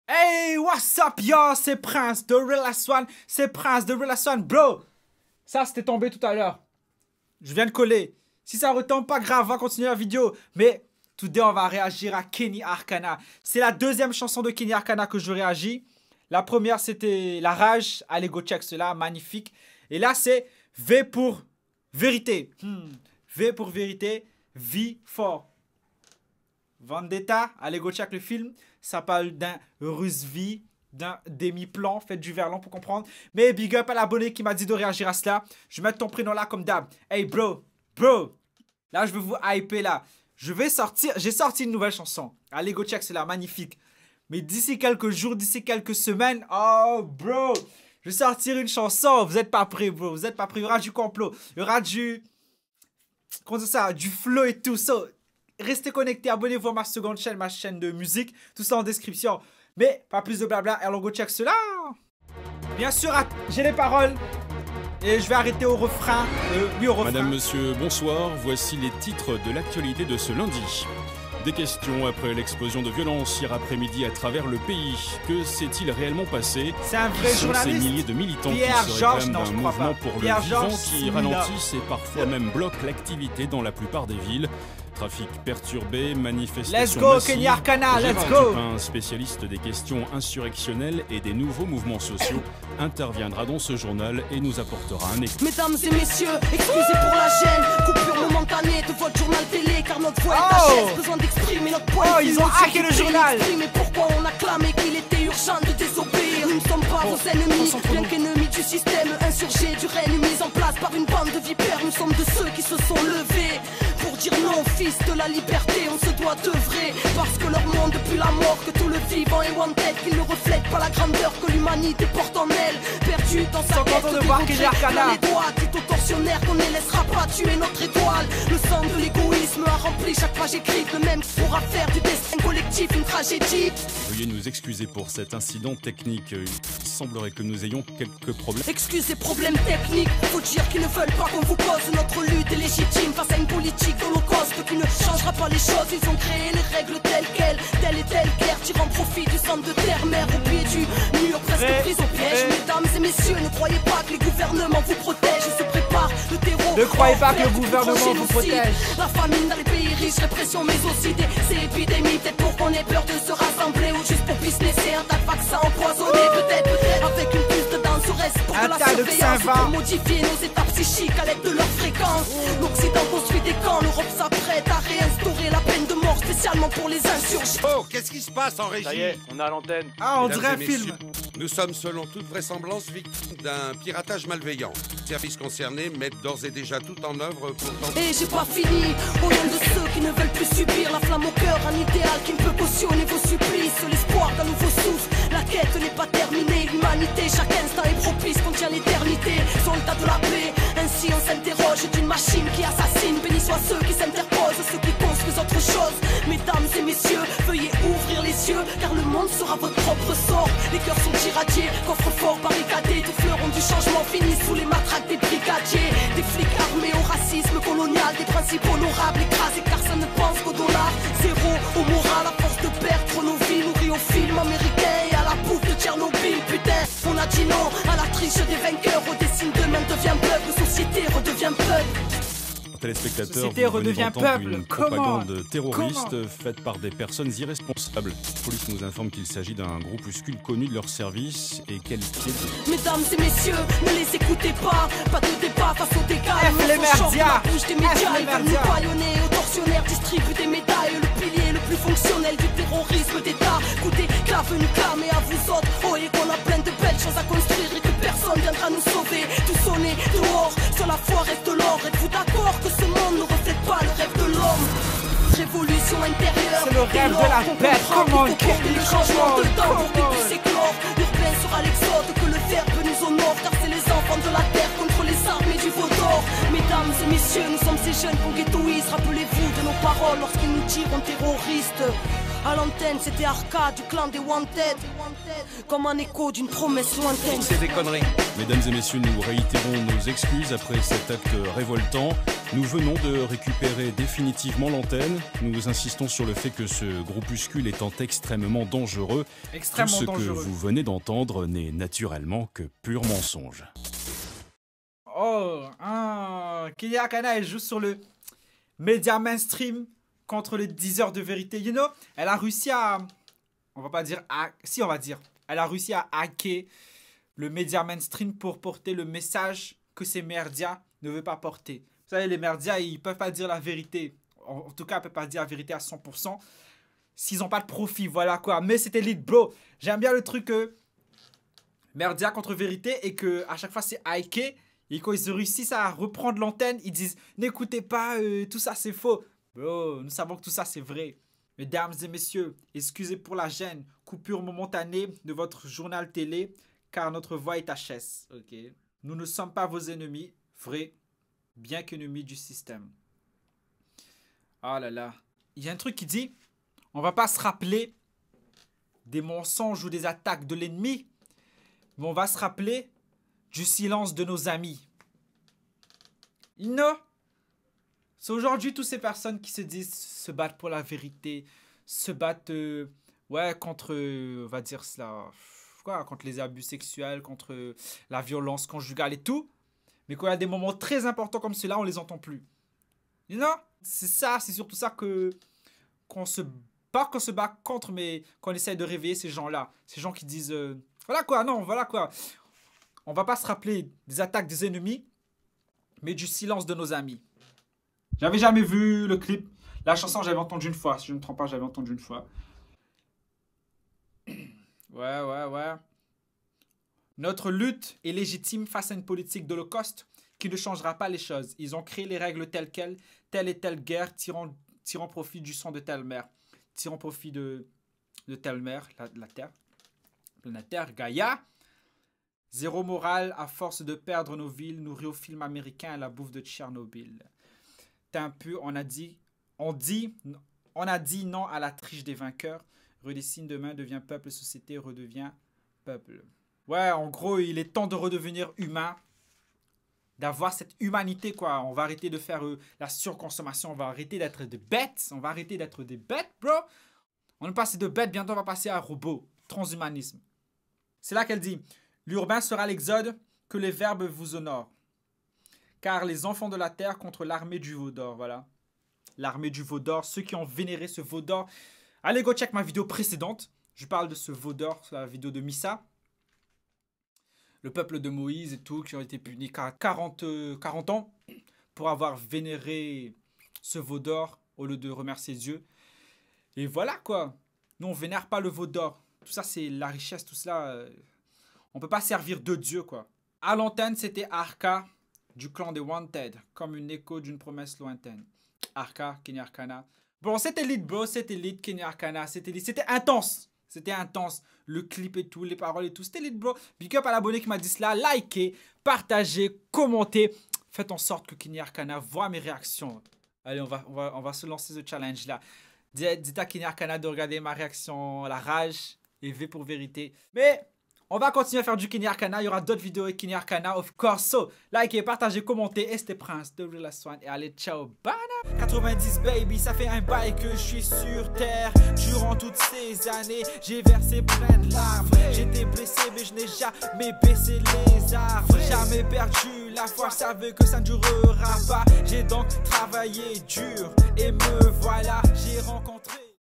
Hey, what's up, yo? C'est Prince de Real Last One. C'est Prince de Real Last One, bro. Ça, c'était tombé tout à l'heure. Je viens de coller. Si ça retombe, pas grave, on va continuer la vidéo. Mais, today, on va réagir à Kenny Arcana. C'est la deuxième chanson de Kenny Arcana que je réagis. La première, c'était La Rage. Allez, go check cela, magnifique. Et là, c'est V pour Vérité. V pour Vérité, V for Vendetta. Allez, go check le film. Ça parle d'un Rusvi, d'un demi-plan. Faites du verlan pour comprendre. Mais big up à l'abonné qui m'a dit de réagir à cela. Je vais mettre ton prénom là comme d'hab. Hey bro. Là, je vais vous hyper là. J'ai sorti une nouvelle chanson. Allez, go check, c'est là, magnifique. Mais d'ici quelques jours, d'ici quelques semaines, oh bro, je vais sortir une chanson. Vous êtes pas prêts, bro. Vous êtes pas prêts. Il y aura du complot. Il y aura du... Comment dire ça? Du flow et tout ça. Restez connectés, abonnez-vous à ma seconde chaîne, ma chaîne de musique. Tout ça en description. Mais pas plus de blabla. Alors go check cela. Bien sûr, j'ai les paroles. Et je vais arrêter au refrain. Oui, au refrain. Madame, monsieur, bonsoir. Voici les titres de l'actualité de ce lundi. Des questions après l'explosion de violence hier après-midi à travers le pays. Que s'est-il réellement passé? C'est un vrai Qui sont journaliste. Ces milliers de militants Pierre qui se Georges, réclament non, d'un je crois mouvement pas. pour le Pierre vivant Georges, qui Silla. ralentissent et parfois même bloquent l'activité dans la plupart des villes. Trafic perturbé, manifestations Let's go, massives. Kenny Arcana, let's Gérard go. Dupin, spécialiste des questions insurrectionnelles et des nouveaux mouvements sociaux, interviendra dans ce journal et nous apportera un éclairage. Mesdames et messieurs, excusez pour la gêne. Coupure momentanée de votre journal télé, car notre voix est à chaise. Besoin d'exprimer notre point de vue. Ils ont hacké le journal. Mais pourquoi on a clamé qu'il était urgent de désobéir? Nous ne sommes pas vos ennemis, bien qu'ennemis du système insurgé, du règne mis en place par une bande de vipères. Nous sommes de ceux qui se sont levés pour dire non, fils de la liberté. On se doit d'œuvrer parce que leur monde depuis la mort, que tout le vivant est wanted, qu'ils ne reflètent pas la grandeur que l'humanité porte en elle. Perdu dans sa quête de voir Kenny Arcana. les doigts, dit aux tortionnaires qu'on ne laissera pas tuer notre étoile. Le sang de l'égoïsme a rempli chaque page écrite. Le même pourra faire du destin collectif une tragédie. Veuillez nous excuser pour cet incident technique. Il semblerait que nous ayons quelques problèmes. Excusez, problèmes techniques. Faut dire qu'ils ne veulent pas qu'on vous cause. Notre lutte est légitime face à une politique d'holocauste qui ne changera pas les choses. Ils ont créé les règles telles quelles, telle et telle guerre, tirant profit du centre de terre, mer au pied du mur, presque prise au piège. Mesdames et messieurs, ne croyez pas que les gouvernements vous protègent. Ils se préparent le terreau. Ne croyez pas que le gouvernement vous protège. La famine dans les pays riches, répression, mais aussi des épidémies. Peut-être pour qu'on ait peur de se rassembler ou juste pour businesser un tas de vaccins empoisonnés. Peut-être avec une puce de dents au reste pour Un de la tas de surveillance. Xinva. Pour modifier nos états psychiques à l'aide de leur fréquence. L'Occident construit des camps, l'Europe s'apprête à réinstaurer la peine de mort spécialement pour les insurgés. Oh, qu'est-ce qui se passe en régie? Ça y est, on est à l'antenne. Ah, on Mesdames dirait un et film. messieurs, nous sommes selon toute vraisemblance victimes d'un piratage malveillant. Les services concernés mettent d'ores et déjà tout en œuvre pour tenter... Et j'ai pas fini, au nom de ceux qui ne veulent plus subir la flamme au cœur, un idéal qui ne peut cautionner vos supplices, l'espoir d'un nouveau souffle, la quête n'est pas terminée, l'humanité, chaque instant est propice, contient l'éternité, soldats de la paix, ainsi on s'interroge d'une machine qui assassine, béni soient ceux qui s'interposent, ceux qui construisent autre chose, mesdames et messieurs, veuillez ouvrir les yeux, car le monde sera votre propre sort, les cœurs sont irradiés, coffres forts barricadés, tous fleurons du changement finissent sous les matraques des brigadiers, des flics armés au racisme colonial, des principes honorables écrasés car ça ne pense qu'au dollar, zéro au moral, à force de perdre nos vies, nourris aux films américains et à la bouffe de Tchernobyl, putain, on a dit non à la triche des vainqueurs, au dessin demain devient peuple, société redevient peuple. Téléspectateurs, Société vous venez redevient d'entendre peuple. une Comment? propagande terroriste faite par des personnes irresponsables. La police nous informe qu'il s'agit d'un groupuscule connu de leur service et qualifié de... Mesdames et messieurs, ne les écoutez pas, pas de débat face aux dégâts. F les merdias. La bouche des médias, F les ils veulent nous merdias. bâillonner, aux tortionnaires distribuent des médailles, le pilier le plus fonctionnel du terrorisme d'État. Écoutez, clave nous clamer à vous autres, oh et qu'on a plein de belles choses à construire et que personne viendra nous sauver. Tout sonner dehors, sur la foi reste l'or. Êtes-vous d'accord que ce monde ne reflète pas le rêve de l'homme? Révolution intérieure, C'est le rêve de la bête. Comment il faut porter le changement de temps pour qu'il Comment puisse éclore. L'urbain sera l'exode, que le verbe nous honore, car c'est les enfants de la terre contre les armées du veau d'or. Mesdames et messieurs, nous sommes ces jeunes qu'on ghettoise. Rappelez-vous de nos paroles lorsqu'ils nous tirent en terroristes. À l'antenne, c'était Arca du clan des Wanted, comme un écho d'une promesse lointaine. C'est des conneries. Mesdames et messieurs, nous réitérons nos excuses après cet acte révoltant. Nous venons de récupérer définitivement l'antenne. Nous insistons sur le fait que ce groupuscule étant extrêmement dangereux, tout ce que vous venez d'entendre n'est naturellement que pur mensonge. Oh, Kenny Arcana, elle joue sur le média mainstream contre les 10 heures de vérité. You know, elle a réussi à... On va pas dire... Si, on va dire. Elle a réussi à hacker le média mainstream pour porter le message que ces merdias ne veulent pas porter. Vous savez, les merdias, ils peuvent pas dire la vérité. En tout cas, ils peuvent pas dire la vérité à 100%. S'ils n'ont pas de profit, voilà quoi. Mais c'était lit, bro. J'aime bien le truc merdia contre vérité et que à chaque fois, c'est hacké. Et quand ils réussissent à reprendre l'antenne, ils disent « N'écoutez pas, tout ça, c'est faux. » Bro, nous savons que tout ça, c'est vrai. Mesdames et messieurs, excusez pour la gêne. Coupure momentanée de votre journal télé, car notre voix est HS. Ok. Nous ne sommes pas vos ennemis, vrai, bien qu'ennemis du système. Oh là là. Il y a un truc qui dit, on va pas se rappeler des mensonges ou des attaques de l'ennemi, mais on va se rappeler du silence de nos amis. Non. C'est aujourd'hui toutes ces personnes qui se disent se battre pour la vérité, se battent ouais, contre, on va dire cela, quoi, contre les abus sexuels, contre la violence conjugale et tout. Mais quand il y a des moments très importants comme ceux-là, on les entend plus. You know? C'est ça, c'est surtout ça qu'on se bat contre, mais qu'on essaye de réveiller ces gens-là. Ces gens qui disent, voilà quoi, non, voilà quoi. On va pas se rappeler des attaques des ennemis, mais du silence de nos amis. J'avais jamais vu le clip. La chanson, j'avais entendu une fois. Si je ne me trompe pas, j'avais entendu une fois. Ouais. Notre lutte est légitime face à une politique d'Holocauste qui ne changera pas les choses. Ils ont créé les règles telles quelles, telle et telle guerre, tirant profit du sang de telle mère. Tirant profit de telle mère, la Terre. Planète Terre, Gaïa. Zéro morale à force de perdre nos villes, nourris au film américain à la bouffe de Tchernobyl. Un peu, on a dit non à la triche des vainqueurs. Redessine demain, devient peuple, société redevient peuple. Ouais, en gros, il est temps de redevenir humain, d'avoir cette humanité, quoi. On va arrêter de faire la surconsommation, on va arrêter d'être des bêtes, bro. On est passé de bêtes, bientôt on va passer à robot, transhumanisme. C'est là qu'elle dit, l'urbain sera l'exode, que les verbes vous honorent. Car les enfants de la terre contre l'armée du veau d'or, voilà. L'armée du veau d'or, ceux qui ont vénéré ce veau d'or. Allez go check ma vidéo précédente. Je parle de ce veau d'or, c'est la vidéo de Missa. Le peuple de Moïse et tout, qui ont été punis 40 ans pour avoir vénéré ce veau d'or au lieu de remercier Dieu. Et voilà quoi. Nous on vénère pas le veau d'or. Tout ça c'est la richesse, tout cela. On peut pas servir de Dieu quoi. À l'antenne c'était Arca. Du clan des Wanted, comme une écho d'une promesse lointaine. Arca, Kenny Arcana. Bon, c'était lit, bro, c'était lit, Kenny Arcana, c'était lit. C'était intense. C'était intense. Le clip et tout, les paroles et tout. C'était lit, bro. Big up à l'abonné qui m'a dit cela. Likez, partagez, commentez. Faites en sorte que Kenny Arcana voit mes réactions. Allez, on va se lancer ce challenge là. Dites à Kenny Arcana de regarder ma réaction, la rage et V pour vérité. Mais... on va continuer à faire du Kenny Arcana. Il y aura d'autres vidéos avec Kenny Arcana, of course. So, likez, partagez, commentez. Et c'était Prince de Real Last One. Et allez, ciao, bana. 90 baby, ça fait un bail que je suis sur terre. Durant toutes ces années, j'ai versé plein de larmes. J'étais blessé, mais je n'ai jamais baissé les armes. Jamais perdu la foi, je savais que ça ne durera pas. J'ai donc travaillé dur et me voilà, j'ai rencontré.